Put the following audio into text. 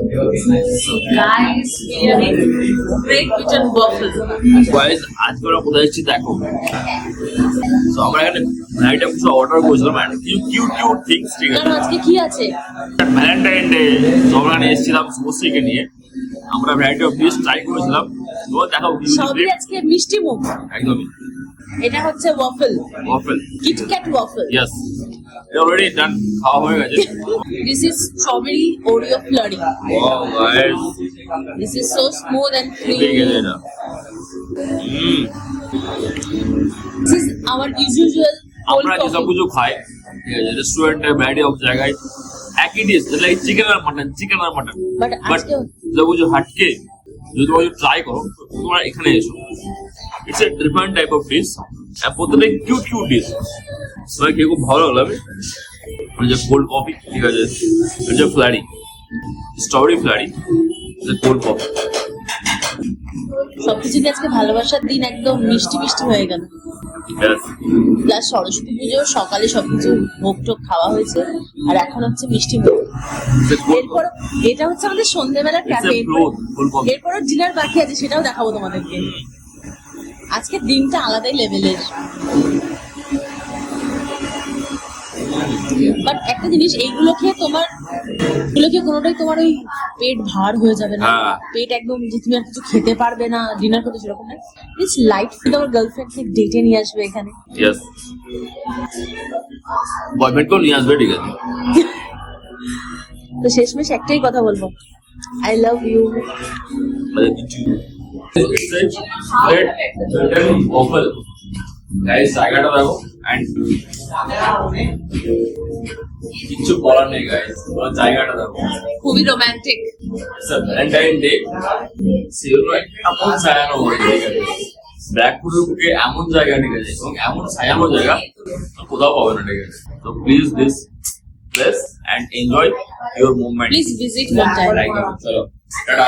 So guys, we are in Great Britain waffle. Guys আজকে আমরা কোথায় এসেছি দেখো। তো আমরা এখানে ভ্যারাইটি অফ কিছু অর্ডার করেছিলাম আর কিউট কিউট থিংস, ঠিক আছে। কারণ আজকে কি আছে? ভ্যালেন্টাইন ডে, তো আমরা এসেছিলাম শুভশ্রীকে নিয়ে। আমরা ভ্যারাইটি অফ ডিশ ট্রাই করেছিলাম, তো দেখো সবই আজকে মিষ্টি মুখ। একদমই। এটা হচ্ছে waffle, waffle, KitKat waffle. Yes, এটা অলরেডি ডান, খাওয়া হয়ে গেছে। This is strawberry Oreo flurry. Wow guys, This is so smooth and ঠিক creamy. আছে এটা। This is our usual cold আমরা যে সব coffee. কিছু খাই, ঠিক আছে, রেস্টুরেন্টে ভ্যারাইটি অফ জায়গায় একই ডিশ, লাইক চিকেন আর মাটন, But বাট আজকে সব কিছু হাটকে যদি তোমরা ট্রাই করো, তোমরা এখানে এসো। It's a different type of dish, আর প্রত্যেকটা কিউট ডিশ। সবাই খেয়ে খুব ভালো লাগলো। যে কোল্ড কফি, ঠিক আছে, যে ফ্ল্যারি, স্ট্রবেরি ফ্ল্যারি, কোল্ড কফি। সবকিছুতে আজকে ভালোবাসার দিন একদম মিষ্টি মিষ্টি হয়ে গেল। প্লাস সরস্বতী পুজো সকালে সবকিছু ভোগ টোগ খাওয়া হয়েছে, আর এখন হচ্ছে মিষ্টি মুখ। এরপর এটা হচ্ছে আমাদের সন্ধ্যেবেলার ক্যাফে। এরপর ডিনার বাকি আছে, সেটাও দেখাবো তোমাদেরকে। আজকে দিনটা আলাদাই লেভেলের। বাট একটা জিনিস, এইগুলো খেয়ে কোনোটাই তোমার ওই পেট ভার হয়ে যাবে না, হ্যাঁ। পেট একদম যে তুমি আর কিছু খেতে পারবে না ডিনার করতে, সেরকম না। প্লিজ লাইট ফুড আমার গার্লফ্রেন্ডকে ডেটে নিয়ে আসবে এখানে। ইয়েস, বয়ফ্রেন্ডকেও নিয়ে আসবে, ঠিক আছে। তো শেষমেশ একটাই কথা বলবো, আই লাভ ইউ। জায়গাটা দেখো, and কিচ্ছু বলার নেই গাইস, জায়গাটা দেখো। খুবই রোমান্টিক। ভ্যালেন্টাইন ডে সেগুলো এমন সাজানো হয়েছে, ঠিক আছে, ব্ল্যাকপুরের বুকে এমন জায়গা, ঠিক আছে, এবং এমন সাজানো জায়গা কোথাও পাবে না, ঠিক আছে। তো please this place and enjoy your moment. Please visit one time. চলো টাটা।